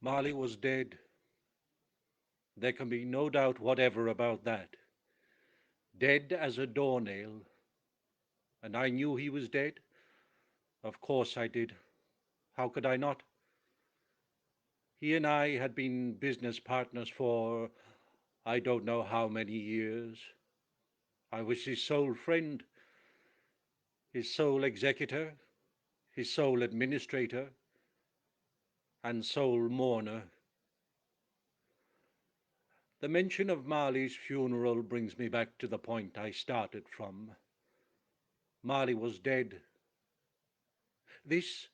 Marley was dead. There can be no doubt whatever about that. Dead as a doornail. And I knew he was dead. Of course I did. How could I not? He and I had been business partners for I don't know how many years. I was his sole friend, his sole executor, his sole administrator, and sole mourner. The mention of Marley's funeral brings me back to the point I started from. Marley was dead. This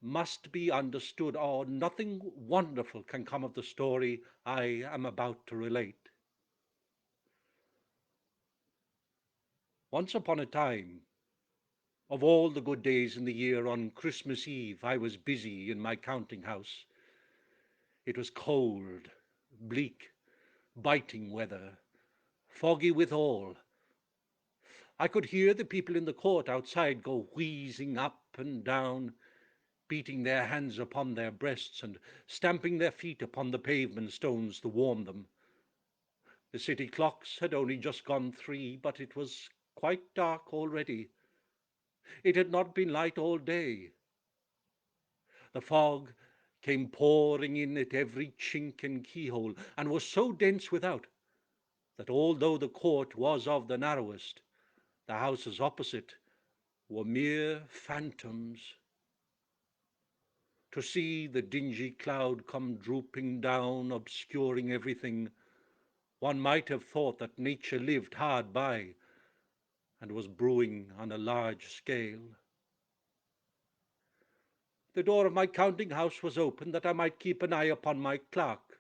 must be understood, or nothing wonderful can come of the story I am about to relate. Once upon a time, of all the good days in the year, on Christmas Eve, I was busy in my counting house. It was cold, bleak, biting weather, foggy withal. I could hear the people in the court outside go wheezing up and down, beating their hands upon their breasts and stamping their feet upon the pavement stones to warm them. The city clocks had only just gone 3, but it was quite dark already. It had not been light all day. The fog came pouring in at every chink and keyhole, and was so dense without that although the court was of the narrowest, the houses opposite were mere phantoms. To see the dingy cloud come drooping down, obscuring everything, one might have thought that nature lived hard by and was brewing on a large scale. The door of my counting house was open that I might keep an eye upon my clerk,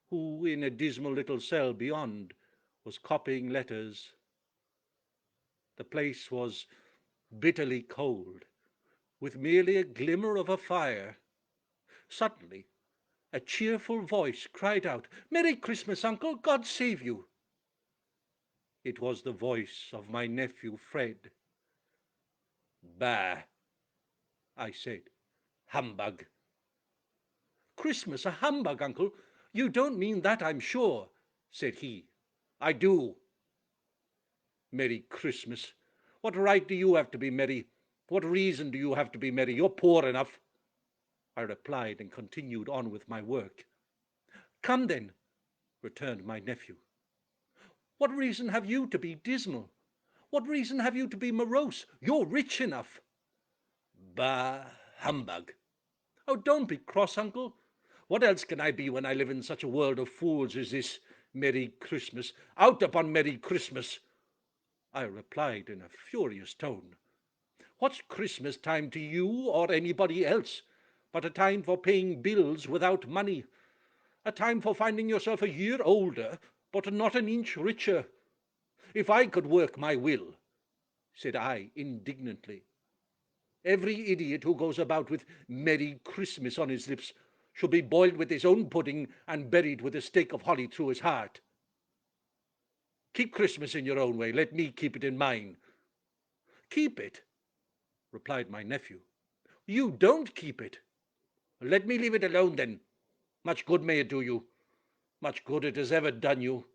who, in a dismal little cell beyond, was copying letters. The place was bitterly cold, with merely a glimmer of a fire. Suddenly, a cheerful voice cried out, "Merry Christmas, Uncle! God save you!" It was the voice of my nephew Fred. "Bah!" I said. "Humbug!" "Christmas a humbug, Uncle? You don't mean that, I'm sure," said he. "I do." "Merry Christmas! What right do you have to be merry? What reason do you have to be merry? You're poor enough," I replied, and continued on with my work. "Come then," returned my nephew. "What reason have you to be dismal? What reason have you to be morose? You're rich enough." "Bah! Humbug!" "Oh, don't be cross, Uncle. What else can I be when I live in such a world of fools as this? Merry Christmas! Out upon Merry Christmas!" I replied in a furious tone. "What's Christmas time to you or anybody else but a time for paying bills without money, a time for finding yourself a year older but not an inch richer? If I could work my will," said I indignantly, "every idiot who goes about with Merry Christmas on his lips should be boiled with his own pudding and buried with a stake of holly through his heart. Keep Christmas in your own way, let me keep it in mine." "Keep it?" replied my nephew. "You don't keep it." "Let me leave it alone, then. Much good may it do you. Much good it has ever done you,"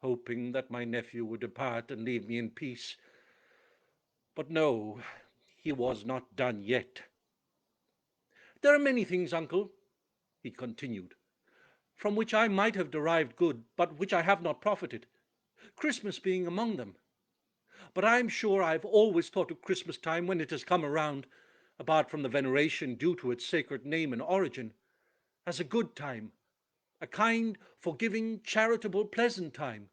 hoping that my nephew would depart and leave me in peace. But no, he was not done yet. "There are many things, Uncle," he continued, "from which I might have derived good, but which I have not profited, Christmas being among them. But I am sure I have always thought of Christmas time, when it has come around, apart from the veneration due to its sacred name and origin, as a good time, a kind, forgiving, charitable, pleasant time.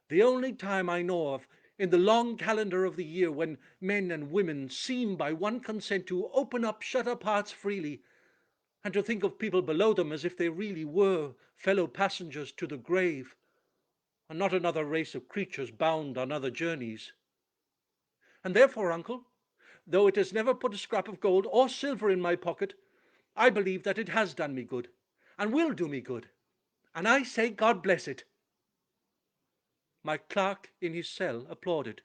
The only time I know of in the long calendar of the year when men and women seem by one consent to open up shut up hearts freely, and to think of people below them as if they really were fellow passengers to the grave, and not another race of creatures bound on other journeys. And therefore, Uncle, though it has never put a scrap of gold or silver in my pocket, I believe that it has done me good, and will do me good. And I say, God bless it." My clerk in his cell applauded.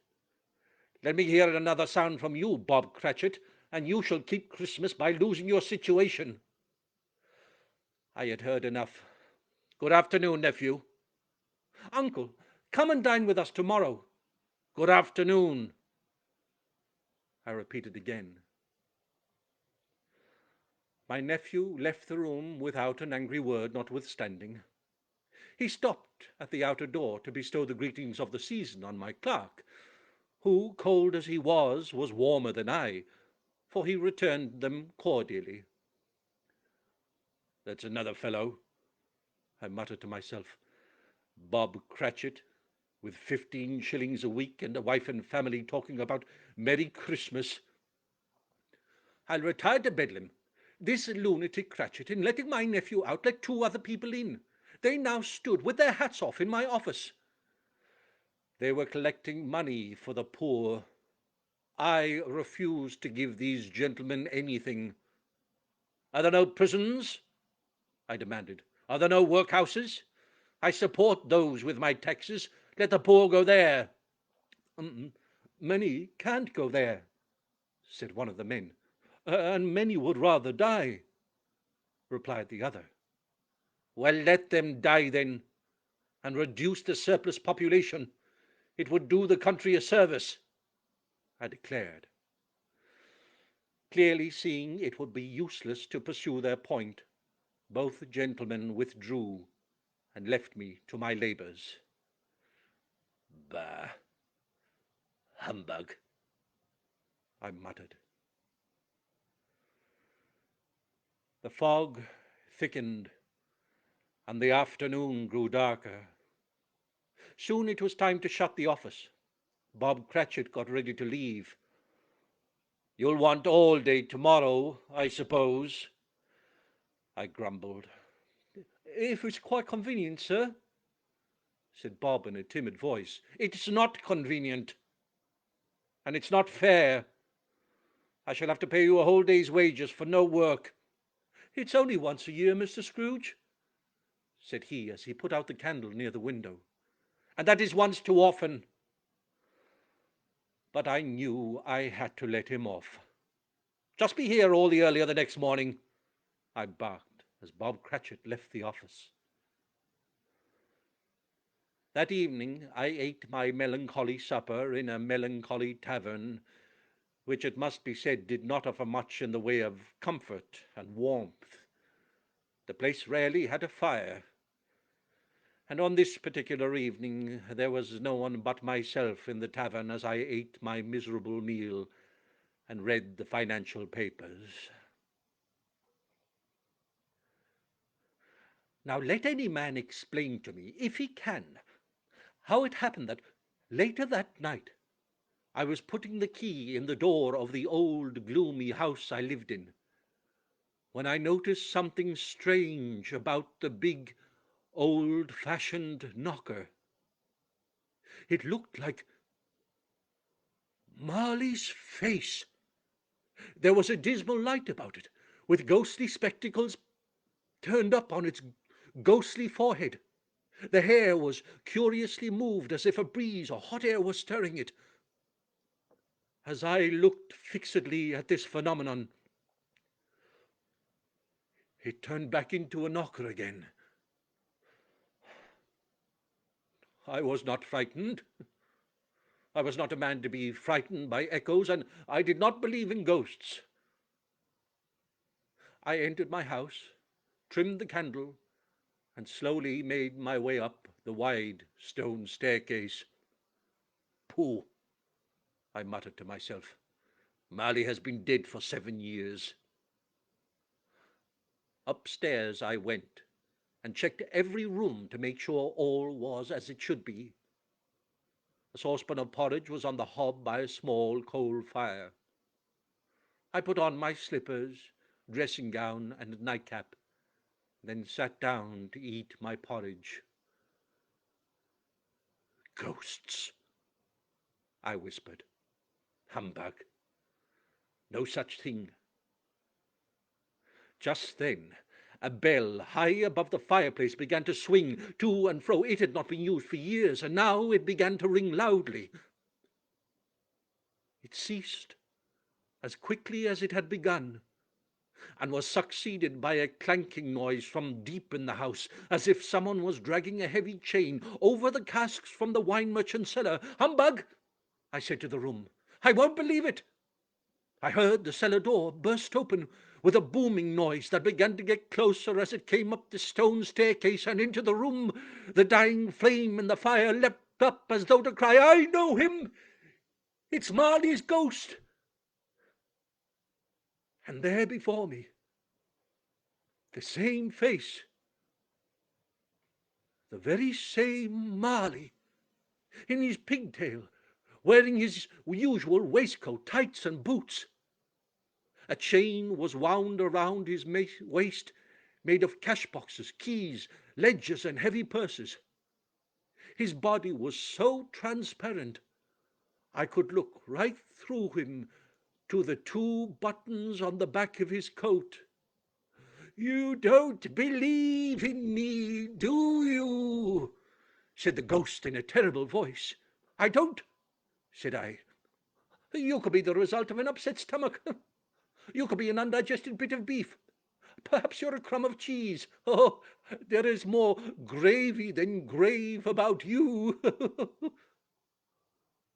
"Let me hear another sound from you, Bob Cratchit, and you shall keep Christmas by losing your situation." I had heard enough. Good afternoon, nephew. Uncle, come and dine with us tomorrow. Good afternoon, I repeated again. My nephew left the room without an angry word notwithstanding. He stopped at the outer door to bestow the greetings of the season on my clerk, who, cold as he was warmer than I, for he returned them cordially. That's another fellow, I muttered to myself. Bob Cratchit, with 15 shillings a week and a wife and family talking about Merry Christmas. I'll retire to Bedlam. This lunatic Cratchit, in letting my nephew out, let 2 other people in. They now stood with their hats off in my office. They were collecting money for the poor. I refused to give these gentlemen anything. Are there no prisons? I demanded. Are there no workhouses? I support those with my taxes. Let the poor go there. Many can't go there, said one of the men. And many would rather die, replied the other. Well, let them die then, and reduce the surplus population. It would do the country a service, I declared, clearly seeing it would be useless to pursue their point. Both gentlemen withdrew and left me to my labours. Bah! Humbug! I muttered. The fog thickened, and the afternoon grew darker. Soon it was time to shut the office. Bob Cratchit got ready to leave. You'll want all day tomorrow, I suppose, I grumbled. If it's quite convenient, sir, said Bob in a timid voice. It's not convenient, and it's not fair. I shall have to pay you a whole day's wages for no work. It's only once a year, Mr. Scrooge, said he as he put out the candle near the window. And that is once too often. But I knew I had to let him off. Just be here all the earlier the next morning, I barked as Bob Cratchit left the office. That evening I ate my melancholy supper in a melancholy tavern, which it must be said did not offer much in the way of comfort and warmth. The place rarely had a fire, and on this particular evening there was no one but myself in the tavern as I ate my miserable meal and read the financial papers. Now let any man explain to me, if he can, how it happened that later that night I was putting the key in the door of the old gloomy house I lived in, when I noticed something strange about the big old-fashioned knocker. It looked like Marley's face. There was a dismal light about it, with ghostly spectacles turned up on its ghostly forehead. The hair was curiously moved as if a breeze or hot air was stirring it. As I looked fixedly at this phenomenon, it turned back into a knocker again. I was not frightened. I was not a man to be frightened by echoes, and I did not believe in ghosts. I entered my house, trimmed the candle, and slowly made my way up the wide stone staircase. Pooh, I muttered to myself. Marley has been dead for 7 years. Upstairs I went and checked every room to make sure all was as it should be. A saucepan of porridge was on the hob by a small coal fire. I put on my slippers, dressing gown, and nightcap, then sat down to eat my porridge. Ghosts, I whispered. Humbug. No such thing. Just then, a bell high above the fireplace began to swing to and fro. It had not been used for years, and now it began to ring loudly. It ceased as quickly as it had begun, and was succeeded by a clanking noise from deep in the house, as if someone was dragging a heavy chain over the casks from the wine merchant's cellar. "Humbug!" I said to the room. "I won't believe it." I heard the cellar door burst open with a booming noise that began to get closer as it came up the stone staircase and into the room. The dying flame in the fire leapt up as though to cry, "I know him! It's Marley's ghost!" And there before me, the same face, the very same Marley, in his pigtail, wearing his usual waistcoat, tights and boots. A chain was wound around his waist, made of cash boxes, keys, ledgers, and heavy purses. His body was so transparent, I could look right through him to the 2 buttons on the back of his coat. "You don't believe in me, do you?" said the ghost in a terrible voice. "I don't," said I. "You could be the result of an upset stomach. You could be an undigested bit of beef. Perhaps you're a crumb of cheese. Oh, there is more gravy than grave about you."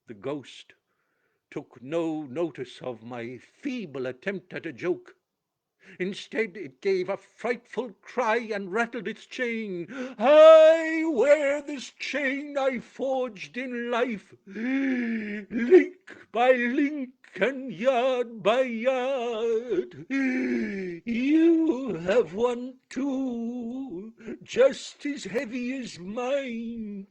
The ghost took no notice of my feeble attempt at a joke. Instead, it gave a frightful cry and rattled its chain. "I wear this chain I forged in life, link by link and yard by yard. You have one too, just as heavy as mine,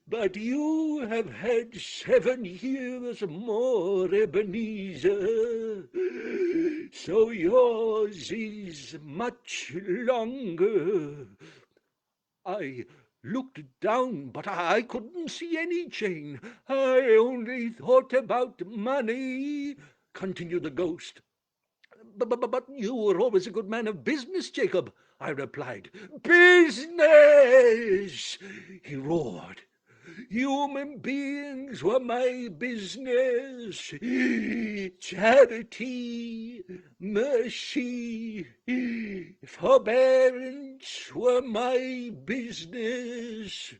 but you have had 7 years more, Ebenezer, so yours is much longer." I looked down, but I couldn't see any chain. "I only thought about money," continued the ghost. But you were always a good man of business, Jacob," I replied. "Business!" he roared. "Human beings were my business. Charity, mercy, forbearance were my business."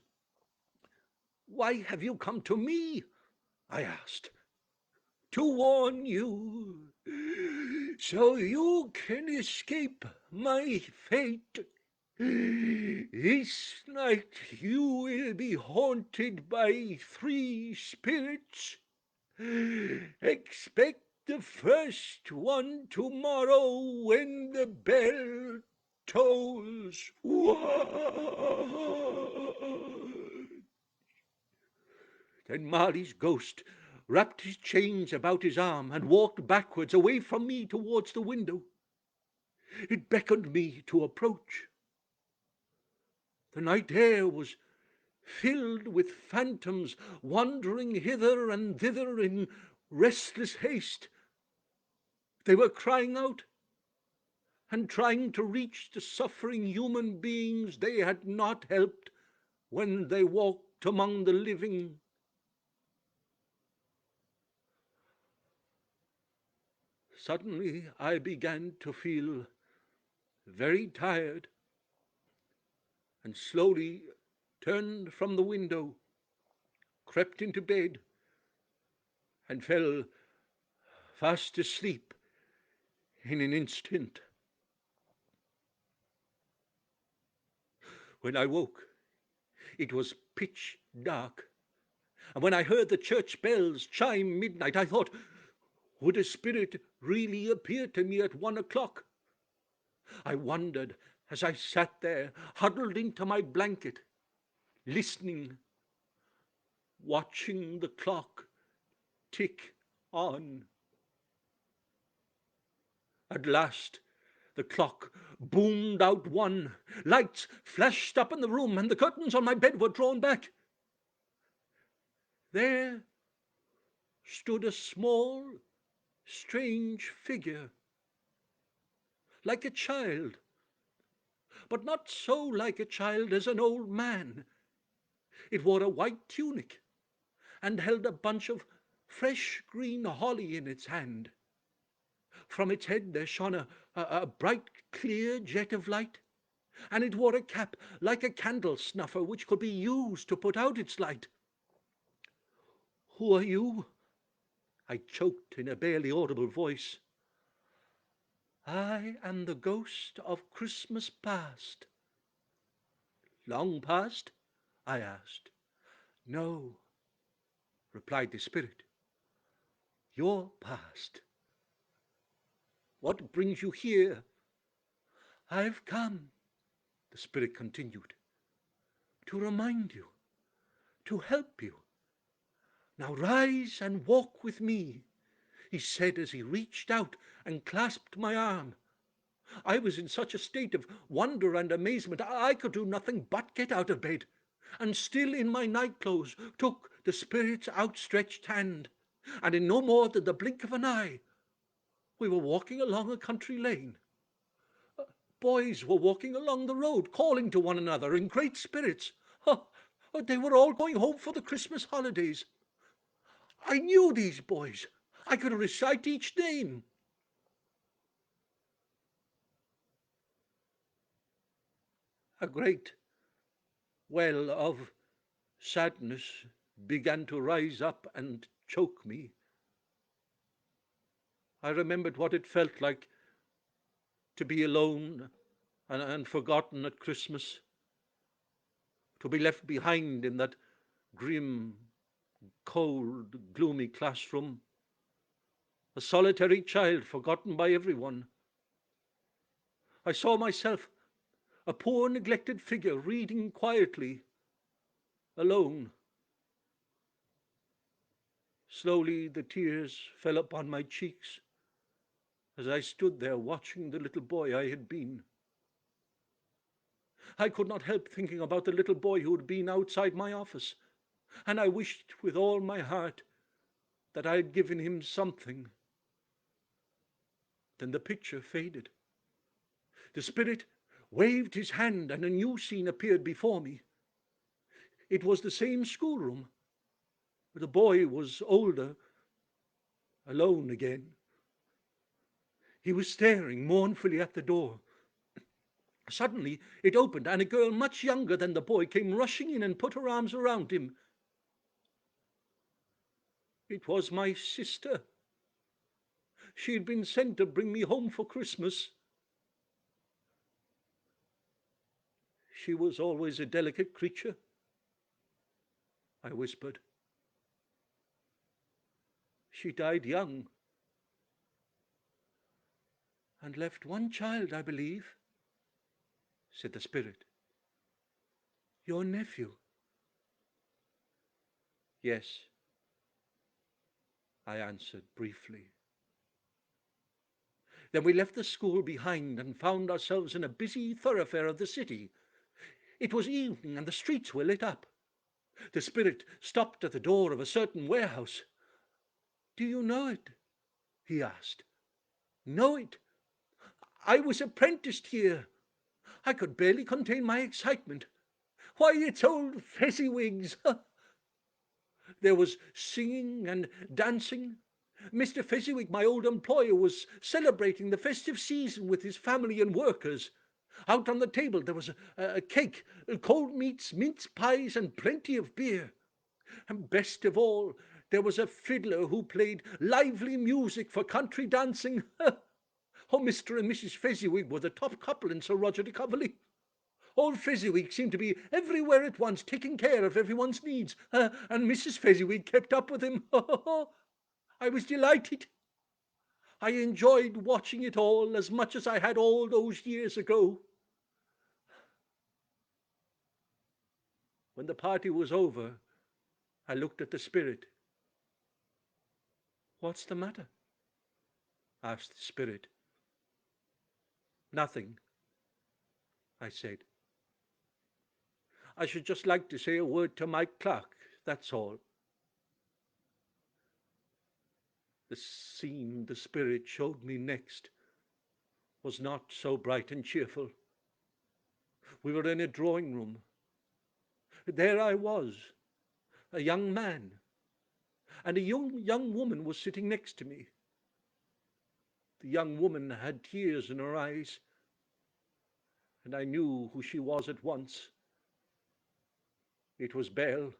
"Why have you come to me?" I asked. "To warn you, so you can escape my fate. This night you will be haunted by 3 spirits. Expect the first one tomorrow when the bell tolls." Then Marley's ghost wrapped his chains about his arm and walked backwards away from me towards the window. It beckoned me to approach. The night air was filled with phantoms wandering hither and thither in restless haste. They were crying out and trying to reach the suffering human beings they had not helped when they walked among the living. Suddenly I began to feel very tired, and slowly turned from the window, crept into bed, and fell fast asleep in an instant. When I woke, it was pitch dark, and when I heard the church bells chime midnight, I thought, would a spirit really appear to me at 1 o'clock? I wondered as I sat there, huddled into my blanket, listening, watching the clock tick on. At last, the clock boomed out 1. Lights flashed up in the room, and the curtains on my bed were drawn back. There stood a small, strange figure, like a child, but not so like a child as an old man. It wore a white tunic and held a bunch of fresh green holly in its hand. From its head there shone a bright, clear jet of light, and it wore a cap like a candle snuffer which could be used to put out its light. "Who are you?" I choked in a barely audible voice. "I am the ghost of Christmas past." "Long past?" I asked. "No," replied the spirit. "Your past." "What brings you here?" "I've come," the spirit continued, "to remind you, to help you. Now rise and walk with me," he said as he reached out and clasped my arm. I was in such a state of wonder and amazement I could do nothing but get out of bed, and still in my nightclothes took the spirit's outstretched hand, and in no more than the blink of an eye we were walking along a country lane. Boys were walking along the road, calling to one another in great spirits. They were all going home for the Christmas holidays. I knew these boys. I could recite each name. A great well of sadness began to rise up and choke me. I remembered what it felt like to be alone and forgotten at Christmas, to be left behind in that grim, cold, gloomy classroom, a solitary child forgotten by everyone. I saw myself, a poor, neglected figure, reading quietly, alone. Slowly the tears fell upon my cheeks as I stood there watching the little boy I had been. I could not help thinking about the little boy who had been outside my office, and I wished with all my heart that I had given him something. Then the picture faded. The spirit waved his hand and a new scene appeared before me. It was the same schoolroom. The boy was older, alone again. He was staring mournfully at the door. Suddenly it opened, and a girl much younger than the boy came rushing in and put her arms around him. It was my sister. She had been sent to bring me home for Christmas. She was always a delicate creature, I whispered. She died young and left one child, I believe, said the spirit. Your nephew. Yes, I answered briefly. Then we left the school behind and found ourselves in a busy thoroughfare of the city. It was evening and the streets were lit up. The spirit stopped at the door of a certain warehouse. Do you know it? He asked. Know it? I was apprenticed here. I could barely contain my excitement. Why, it's old Fezziwigs. There was singing and dancing. Mr. Fezziwig, my old employer, was celebrating the festive season with his family and workers. Out on the table there was a cake, cold meats, mince pies, and plenty of beer. And best of all, there was a fiddler who played lively music for country dancing. Oh, Mr. and Mrs. Fezziwig were the top couple in Sir Roger de Coverley. Old Fezziwig seemed to be everywhere at once, taking care of everyone's needs, and Mrs. Fezziwig kept up with him. I was delighted. I enjoyed watching it all as much as I had all those years ago. When the party was over, I looked at the spirit. What's the matter? Asked the spirit. Nothing, I said. I should just like to say a word to Mike Clark, that's all. The scene the spirit showed me next was not so bright and cheerful. We were in a drawing room. There I was, a young man, and a young woman was sitting next to me. The young woman had tears in her eyes, and I knew who she was at once. It was Belle.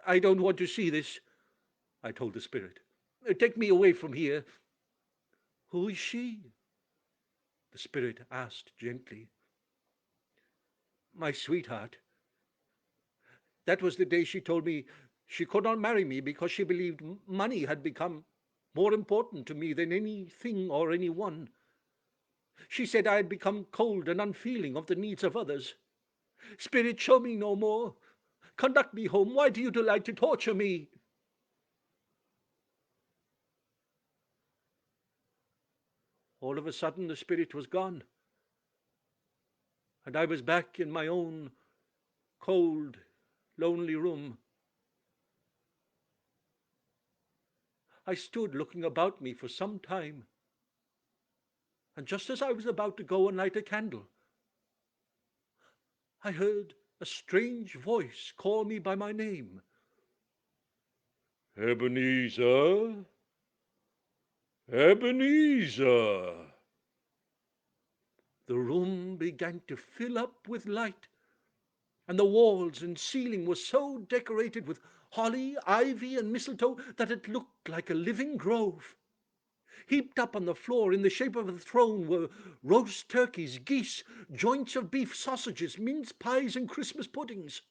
"I don't want to see this," I told the spirit. "Take me away from here." "Who is she?" the spirit asked gently. "My sweetheart. That was the day she told me she could not marry me because she believed money had become more important to me than anything or anyone. She said I had become cold and unfeeling of the needs of others. Spirit, show me no more. Conduct me home. Why do you delight to torture me?" All of a sudden the spirit was gone, and I was back in my own cold, lonely room. I stood looking about me for some time, and just as I was about to go and light a candle, I heard a strange voice call me by my name. "Ebenezer, Ebenezer." The room began to fill up with light, and the walls and ceiling were so decorated with holly, ivy, and mistletoe that it looked like a living grove. Heaped up on the floor in the shape of a throne were roast turkeys, geese, joints of beef, sausages, mince pies, and Christmas puddings.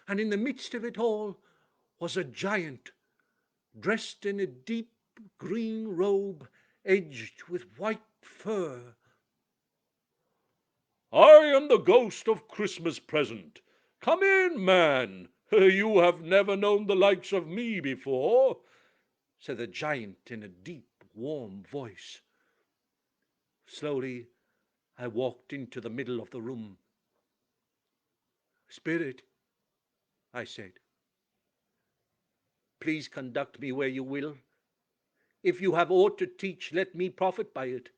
And in the midst of it all was a giant, dressed in a deep green robe edged with white fur. "I am the ghost of Christmas present. Come in, man. You have never known the likes of me before," said the giant in a deep, warm voice. Slowly, I walked into the middle of the room. "Spirit," I said, "please conduct me where you will. If you have aught to teach, let me profit by it."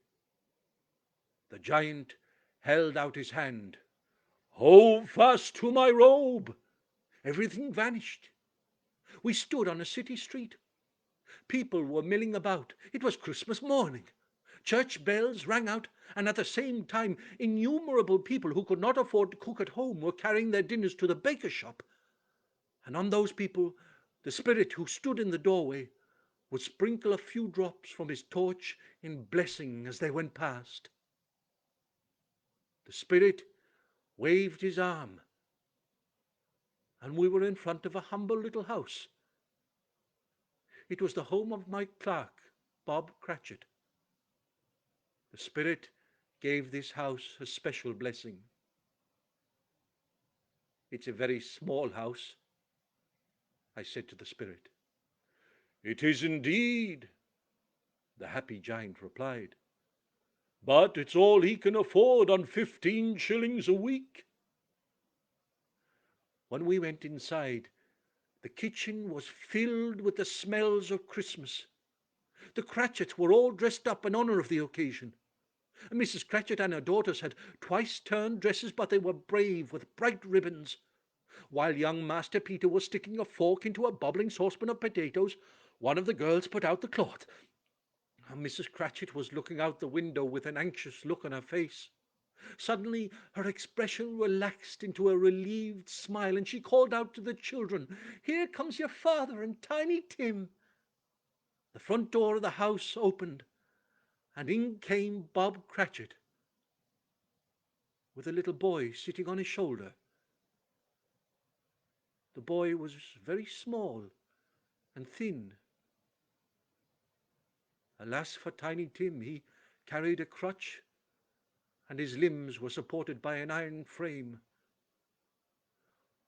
The giant held out his hand. "Hold fast to my robe." Everything vanished. We stood on a city street. People were milling about. It was Christmas morning. Church bells rang out, and at the same time innumerable people who could not afford to cook at home were carrying their dinners to the baker's shop. And on those people, the spirit who stood in the doorway would sprinkle a few drops from his torch in blessing as they went past. The spirit waved his arm, and we were in front of a humble little house. It was the home of my clerk, Bob Cratchit. The spirit gave this house a special blessing. "It's a very small house," I said to the spirit. "It is indeed," the happy giant replied. "But it's all he can afford on 15 shillings a week." When we went inside, the kitchen was filled with the smells of Christmas. The Cratchits were all dressed up in honor of the occasion. Mrs. Cratchit and her daughters had twice turned dresses, but they were brave with bright ribbons. While young Master Peter was sticking a fork into a bubbling saucepan of potatoes, one of the girls put out the cloth. Mrs. Cratchit was looking out the window with an anxious look on her face. Suddenly her expression relaxed into a relieved smile, and she called out to the children, "Here comes your father and Tiny Tim." The front door of the house opened, and in came Bob Cratchit with a little boy sitting on his shoulder. The boy was very small and thin. Alas for Tiny Tim, he carried a crutch, and his limbs were supported by an iron frame.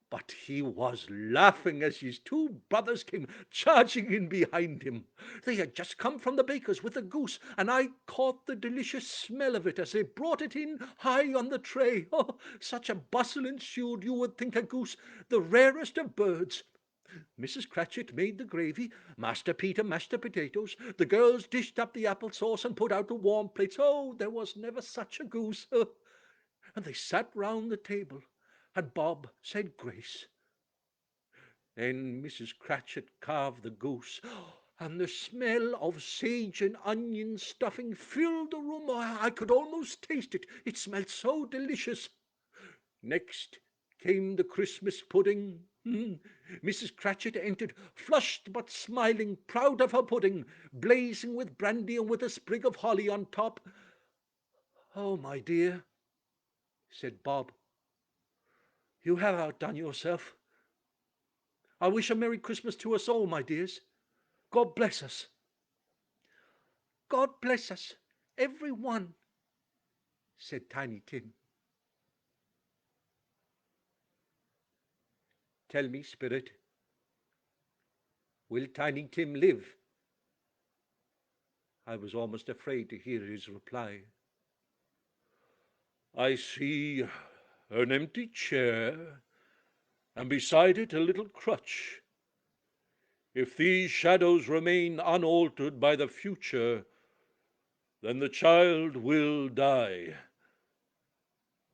But he was laughing as his two brothers came charging in behind him. They had just come from the baker's with the goose, and I caught the delicious smell of it as they brought it in high on the tray. Oh, such a bustle ensued, you would think a goose the rarest of birds. Mrs. Cratchit made the gravy, Master Peter mashed the potatoes, the girls dished up the apple sauce and put out the warm plates. Oh, there was never such a goose. And they sat round the table, and Bob said grace. Then Mrs. Cratchit carved the goose, and the smell of sage and onion stuffing filled the room. I could almost taste it. It smelled so delicious. Next came the Christmas pudding. Mrs. Cratchit entered, flushed but smiling, proud of her pudding, blazing with brandy and with a sprig of holly on top. "Oh, my dear," said Bob, "you have outdone yourself. I wish a Merry Christmas to us all, my dears. God bless us." "God bless us, every one," said Tiny Tim. "Tell me, Spirit, will Tiny Tim live?" I was almost afraid to hear his reply. "I see an empty chair, and beside it a little crutch. If these shadows remain unaltered by the future, then the child will die.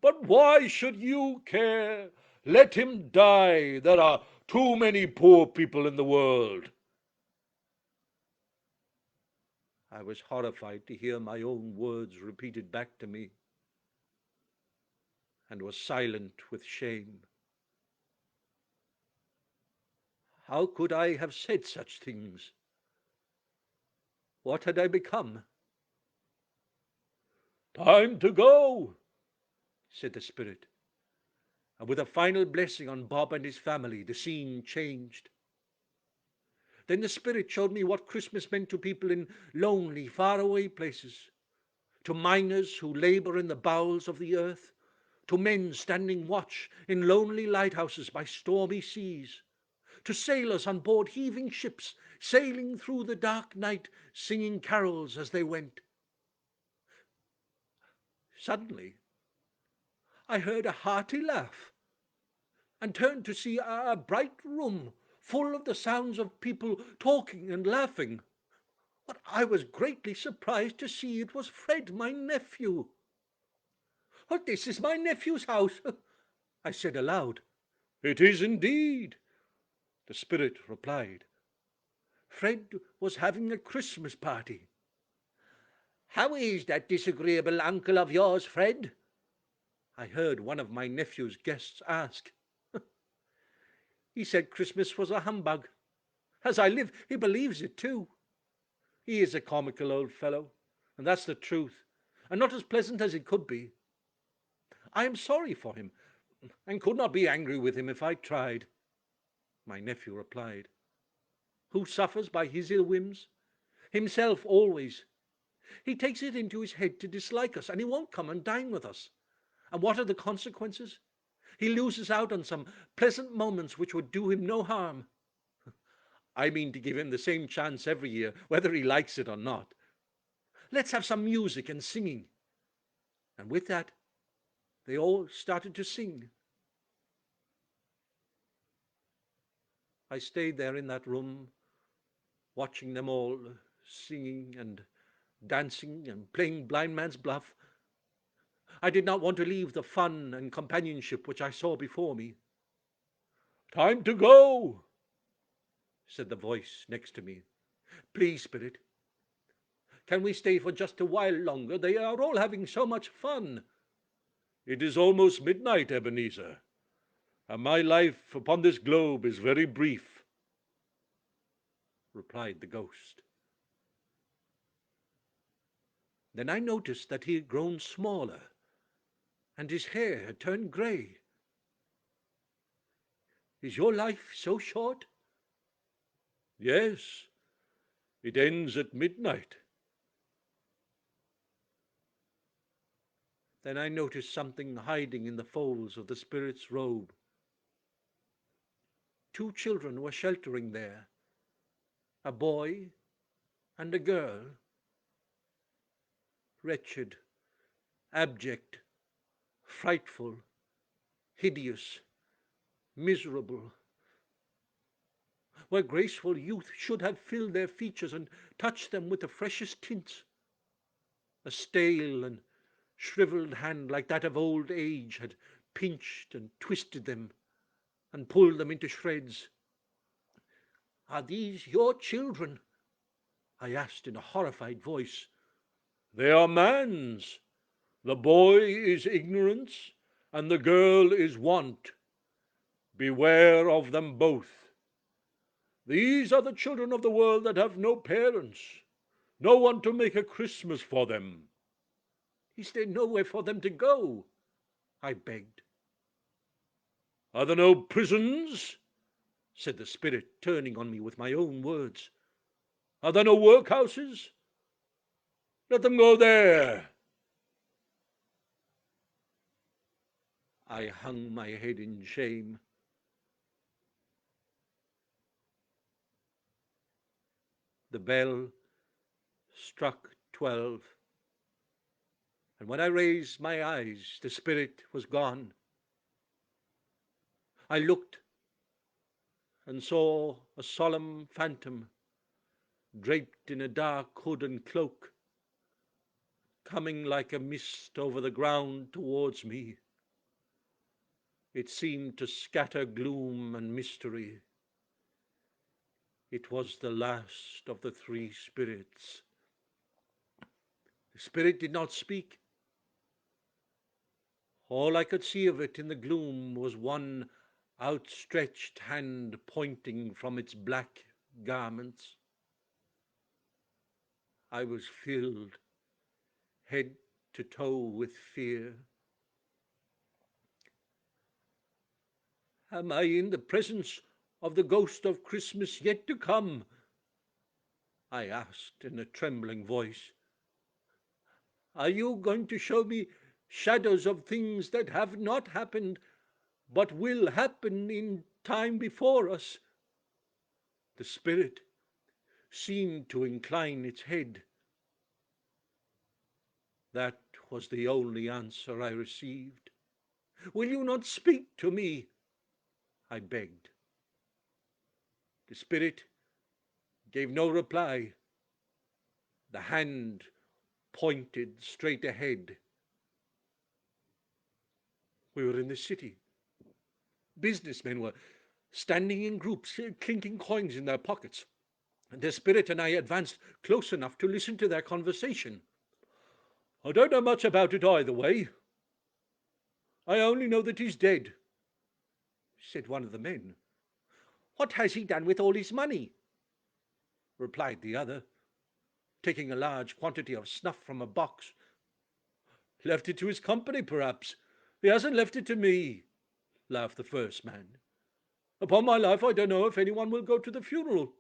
But why should you care? Let him die. There are too many poor people in the world." I was horrified to hear my own words repeated back to me, and was silent with shame. How could I have said such things? What had I become? "Time to go," said the Spirit, and with a final blessing on Bob and his family, the scene changed. Then the Spirit showed me what Christmas meant to people in lonely, faraway places, to miners who labor in the bowels of the earth, to men standing watch in lonely lighthouses by stormy seas, to sailors on board heaving ships, sailing through the dark night, singing carols as they went. Suddenly, I heard a hearty laugh, and turned to see a bright room full of the sounds of people talking and laughing. But I was greatly surprised to see it was Fred, my nephew. "Oh, this is my nephew's house," I said aloud. "It is indeed," the Spirit replied. "Fred was having a Christmas party." "How is that disagreeable uncle of yours, Fred?" I heard one of my nephew's guests ask. "He said Christmas was a humbug. As I live, he believes it too. He is a comical old fellow, and that's the truth, and not as pleasant as he could be. I am sorry for him, and could not be angry with him if I tried," my nephew replied. "Who suffers by his ill whims? Himself always. He takes it into his head to dislike us, and he won't come and dine with us. And what are the consequences? He loses out on some pleasant moments which would do him no harm. I mean to give him the same chance every year, whether he likes it or not. Let's have some music and singing." And with that, they all started to sing. I stayed there in that room, watching them all singing and dancing and playing blind man's bluff. I did not want to leave the fun and companionship which I saw before me. "Time to go," said the voice next to me. "Please, Spirit, can we stay for just a while longer? They are all having so much fun." "It is almost midnight, Ebenezer, and my life upon this globe is very brief," replied the ghost. Then I noticed that he had grown smaller, and his hair had turned grey. "Is your life so short?" "Yes, it ends at midnight." Then I noticed something hiding in the folds of the Spirit's robe. 2 children were sheltering there, a boy and a girl. Wretched, abject, frightful, hideous, miserable, where graceful youth should have filled their features and touched them with the freshest tints. A stale and shriveled hand like that of old age had pinched and twisted them and pulled them into shreds. "Are these your children?" I asked in a horrified voice. They are man's. The boy is ignorance, and the girl is want. Beware of them both. These are the children of the world that have no parents, no one to make a Christmas for them. Is there nowhere for them to go? I begged. Are there no prisons? Said the spirit, turning on me with my own words. Are there no workhouses? Let them go there. I hung my head in shame. The bell struck 12, and when I raised my eyes, the spirit was gone. I looked and saw a solemn phantom, draped in a dark hood and cloak, coming like a mist over the ground towards me. It seemed to scatter gloom and mystery. It was the last of the three spirits. The spirit did not speak. All I could see of it in the gloom was one outstretched hand pointing from its black garments. I was filled head to toe with fear. Am I in the presence of the ghost of Christmas yet to come? I asked in a trembling voice. Are you going to show me shadows of things that have not happened, but will happen in time before us? The spirit seemed to incline its head. That was the only answer I received. Will you not speak to me? I begged. The spirit gave no reply. The hand pointed straight ahead. We were in the city. Businessmen were standing in groups, clinking coins in their pockets. And the spirit and I advanced close enough to listen to their conversation. I don't know much about it either way. I only know that he's dead, said one of the men. What has he done with all his money? Replied the other, taking a large quantity of snuff from a box. Left it to his company, perhaps. He hasn't left it to me, laughed the first man. Upon my life, I don't know if anyone will go to the funeral,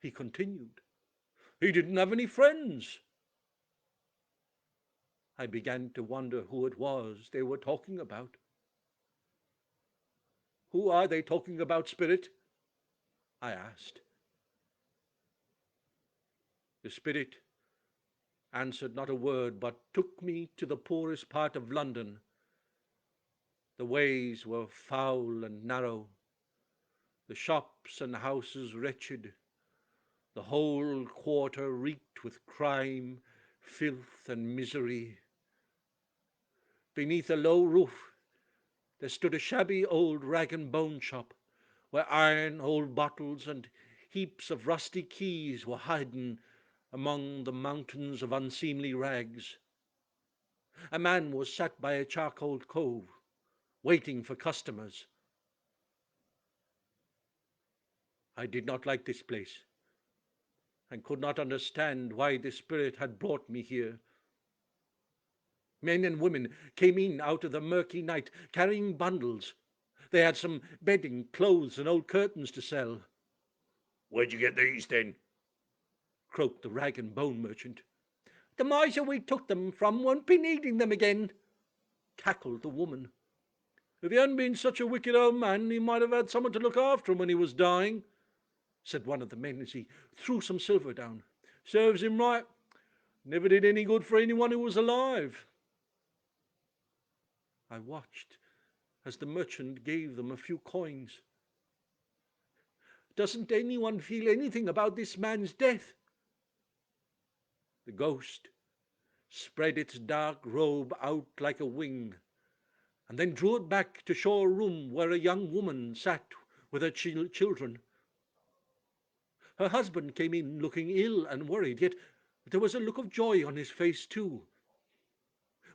he continued. He didn't have any friends. I began to wonder who it was they were talking about. Who are they talking about, spirit? I asked. The spirit answered not a word, but took me to the poorest part of London. The ways were foul and narrow, the shops and houses wretched, the whole quarter reeked with crime, filth, and misery. Beneath a low roof there stood a shabby old rag and bone shop, where iron, old bottles, and heaps of rusty keys were hidden among the mountains of unseemly rags. A man was sat by a charcoal cove, waiting for customers. I did not like this place, and could not understand why the spirit had brought me here. Men and women came in out of the murky night, carrying bundles. They had some bedding, clothes, and old curtains to sell. Where'd you get these, then? Croaked the rag and bone merchant. The miser we took them from won't be needing them again, cackled the woman. If he hadn't been such a wicked old man, he might have had someone to look after him when he was dying, said one of the men as he threw some silver down. Serves him right. Never did any good for anyone who was alive. I watched as the merchant gave them a few coins. Doesn't anyone feel anything about this man's death? The ghost spread its dark robe out like a wing, and then drew it back to show a room where a young woman sat with her children. Her husband came in looking ill and worried, yet there was a look of joy on his face too.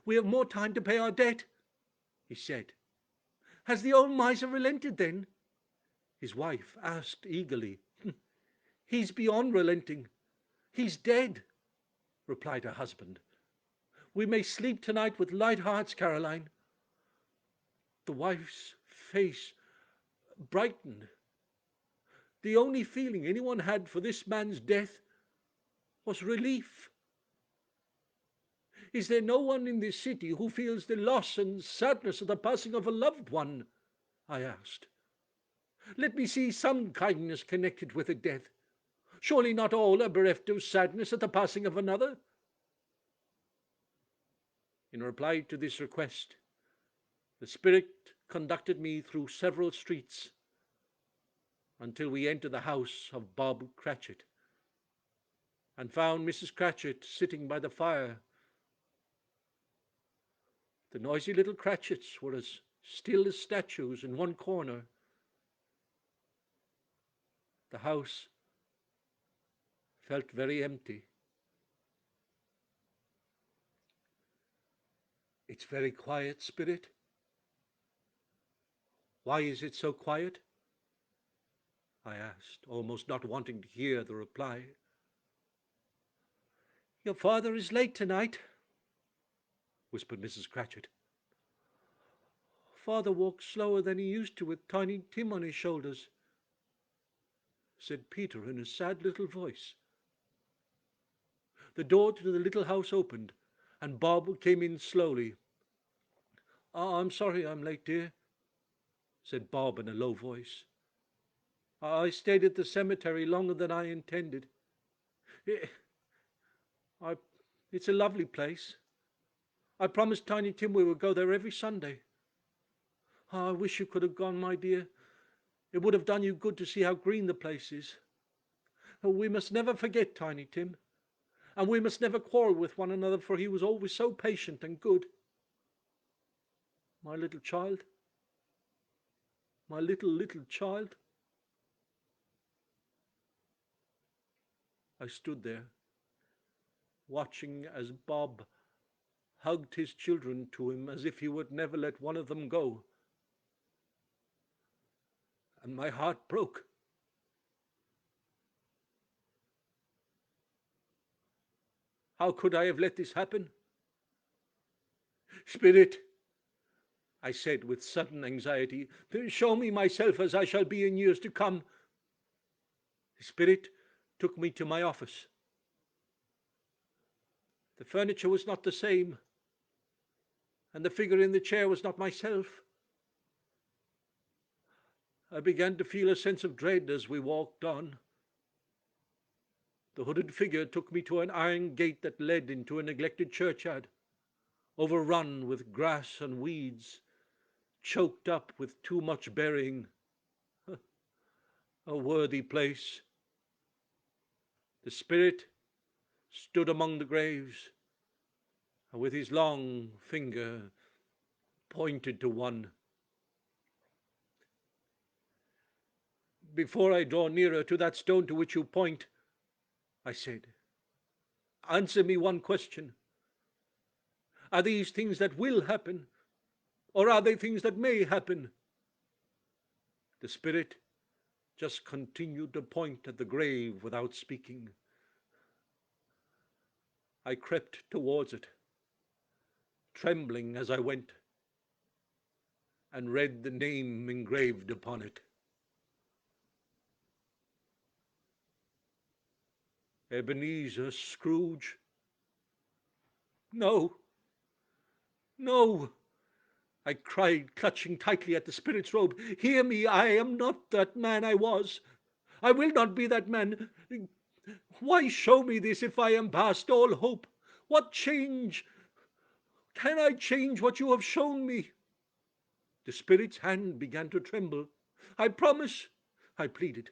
"We have more time to pay our debt," he said. "Has the old miser relented then?" His wife asked eagerly. "He's beyond relenting. He's dead," replied her husband. "We may sleep tonight with light hearts, Caroline." The wife's face brightened. The only feeling anyone had for this man's death was relief. "Is there no one in this city who feels the loss and sadness of the passing of a loved one?" I asked. "Let me see some kindness connected with a death. Surely not all are bereft of sadness at the passing of another." In reply to this request, the spirit conducted me through several streets until we entered the house of Bob Cratchit, and found Mrs. Cratchit sitting by the fire. The noisy little Cratchits were as still as statues in one corner. The house felt very empty. "It's very quiet, Spirit." "Why is it so quiet?" I asked, almost not wanting to hear the reply. "Your father is late tonight," whispered Mrs. Cratchit. "Father walks slower than he used to with Tiny Tim on his shoulders," said Peter in a sad little voice. The door to the little house opened, and Bob came in slowly. "I'm sorry I'm late, dear," said Bob in a low voice. "I stayed at the cemetery longer than I intended. It's a lovely place. I promised Tiny Tim we would go there every Sunday. I wish you could have gone, my dear. It would have done you good to see how green the place is. We must never forget Tiny Tim, and we must never quarrel with one another, for he was always so patient and good. My little child, my little child." I stood there, watching as Bob hugged his children to him as if he would never let one of them go. And my heart broke. How could I have let this happen? "Spirit," I said with sudden anxiety, "show me myself as I shall be in years to come." The spirit took me to my office. The furniture was not the same, and the figure in the chair was not myself. I began to feel a sense of dread as we walked on. The hooded figure took me to an iron gate that led into a neglected churchyard, overrun with grass and weeds, choked up with too much burying. A worthy place. The spirit stood among the graves, and with his long finger pointed to one. "Before I draw nearer to that stone to which you point," I said, "answer me one question. Are these things that will happen, or are they things that may happen?" The spirit just continued to point at the grave without speaking. I crept towards it, trembling as I went, and read the name engraved upon it. Ebenezer Scrooge. "No, no," I cried, clutching tightly at the spirit's robe. "Hear me, I am not that man I was. I will not be that man. Why show me this if I am past all hope? What change? Can I change what you have shown me?" The spirit's hand began to tremble. "I promise," I pleaded.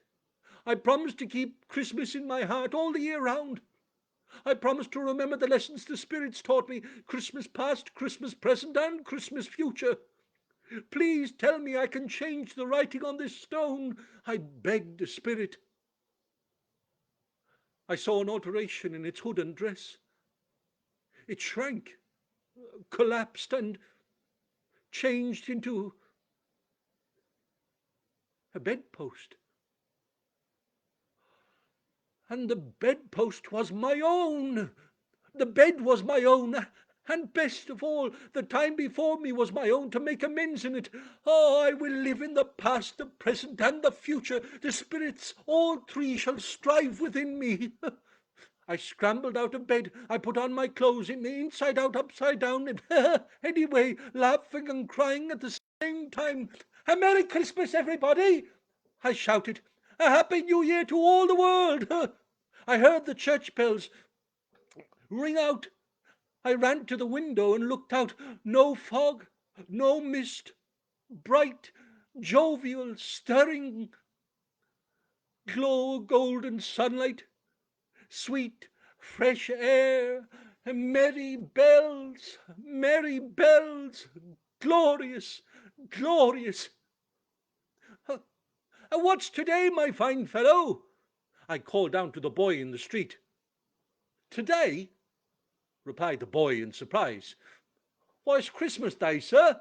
"I promise to keep Christmas in my heart all the year round. I promise to remember the lessons the spirits taught me, Christmas past, Christmas present, and Christmas future. Please tell me I can change the writing on this stone," I begged the spirit. I saw an alteration in its hood and dress. It shrank, collapsed, and changed into a bedpost. And the bedpost was my own. The bed was my own. And best of all, the time before me was my own to make amends in it. Oh, I will live in the past, the present, and the future. The spirits, all three, shall strive within me. I scrambled out of bed. I put on my clothes in the inside out, upside down, and anyway, laughing and crying at the same time. A Merry Christmas, everybody! I shouted. A Happy New Year to all the world! I heard the church bells ring out. I ran to the window and looked out. No fog, no mist, bright, jovial, stirring glow, golden sunlight, sweet, fresh air, merry bells, glorious, glorious. What's today, my fine fellow? I called down to the boy in the street. Today? Replied the boy in surprise. Why, it's Christmas Day, sir.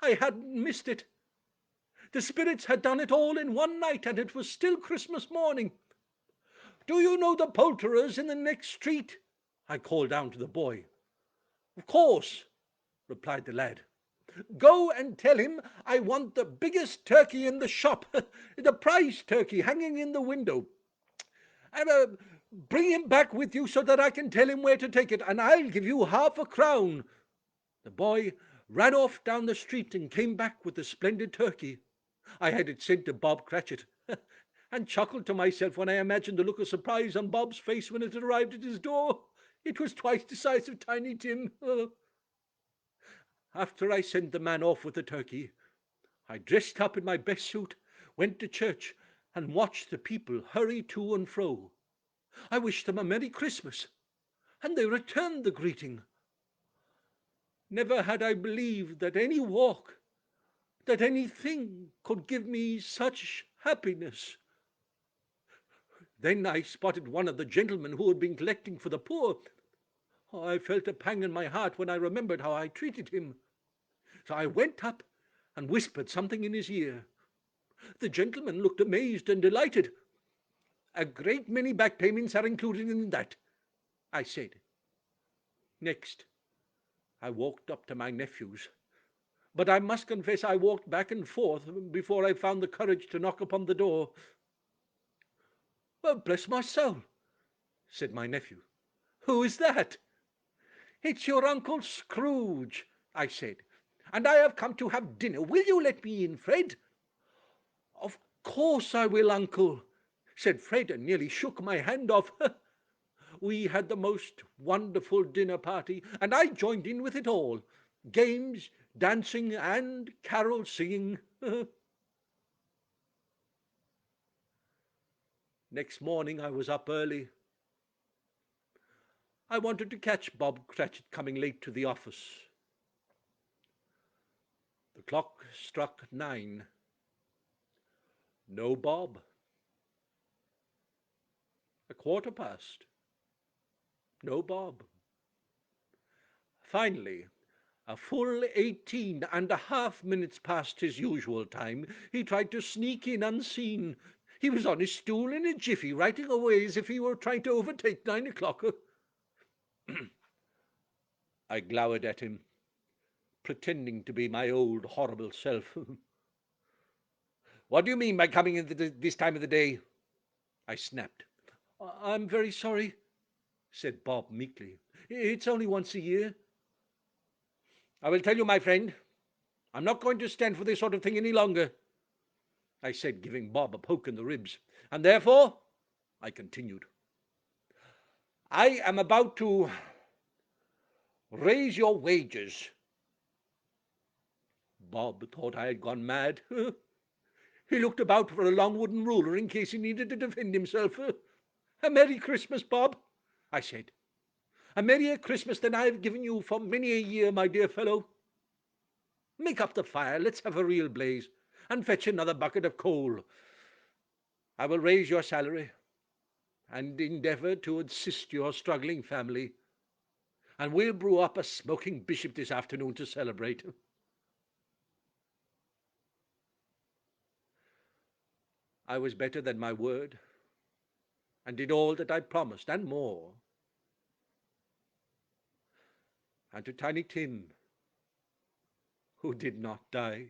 I hadn't missed it. The spirits had done it all in one night, and it was still Christmas morning. Do you know the poulterers in the next street? I called down to the boy. Of course, replied the lad. Go and tell him I want the biggest turkey in the shop, the prize turkey hanging in the window. And bring him back with you so that I can tell him where to take it, and I'll give you half a crown. The boy ran off down the street and came back with the splendid turkey. I had it sent to Bob Cratchit, and chuckled to myself when I imagined the look of surprise on Bob's face when it arrived at his door. It was twice the size of Tiny Tim. After I sent the man off with the turkey, I dressed up in my best suit, went to church, and watched the people hurry to and fro. I wished them a Merry Christmas, and they returned the greeting. Never had I believed that any walk, that anything could give me such happiness. Then I spotted one of the gentlemen who had been collecting for the poor. Oh, I felt a pang in my heart when I remembered how I treated him. So I went up and whispered something in his ear. The gentleman looked amazed and delighted. A great many back payments are included in that, I said. Next, I walked up to my nephews, but I must confess I walked back and forth before I found the courage to knock upon the door. Well, bless my soul, said my nephew. Who is that? It's your Uncle Scrooge, I said, and I have come to have dinner. Will you let me in, Fred? Of course I will, Uncle, said Fred, and nearly shook my hand off. We had the most wonderful dinner party, and I joined in with it all. Games, dancing, and carol singing. Next morning I was up early. I wanted to catch Bob Cratchit coming late to the office. The clock struck 9. No Bob. 1:15. No Bob. Finally, a full 18.5 minutes past his usual time, he tried to sneak in unseen. He was on his stool in a jiffy, writing away as if he were trying to overtake 9 o'clock. I glowered at him, pretending to be my old horrible self. What do you mean by coming in this time of the day? I snapped. I'm very sorry, said Bob meekly. It's only once a year. I will tell you, my friend, I'm not going to stand for this sort of thing any longer, I said, giving Bob a poke in the ribs. And therefore, I continued, I am about to raise your wages. Bob thought I had gone mad. He looked about for a long wooden ruler in case he needed to defend himself. A Merry Christmas, Bob, I said. A merrier Christmas than I have given you for many a year, my dear fellow. Make up the fire, let's have a real blaze, and fetch another bucket of coal. I will raise your salary. and endeavour to assist your struggling family. And we'll brew up a smoking bishop this afternoon to celebrate. I was better than my word, and did all that I promised, and more. And to Tiny Tim, who did not die,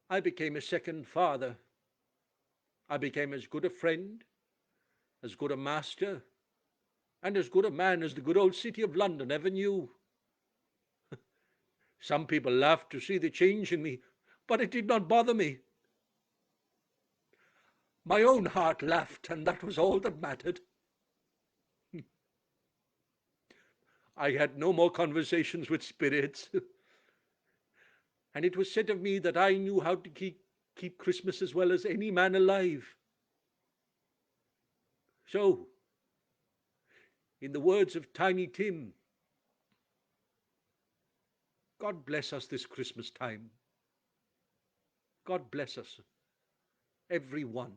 I became a second father. I became as good a friend, as good a master, and as good a man as the good old city of London ever knew. Some people laughed to see the change in me, but it did not bother me. My own heart laughed, and that was all that mattered. I had no more conversations with spirits, and it was said of me that I knew how to keep Christmas as well as any man alive. So, in the words of Tiny Tim, God bless us this Christmas time. God bless us, every one.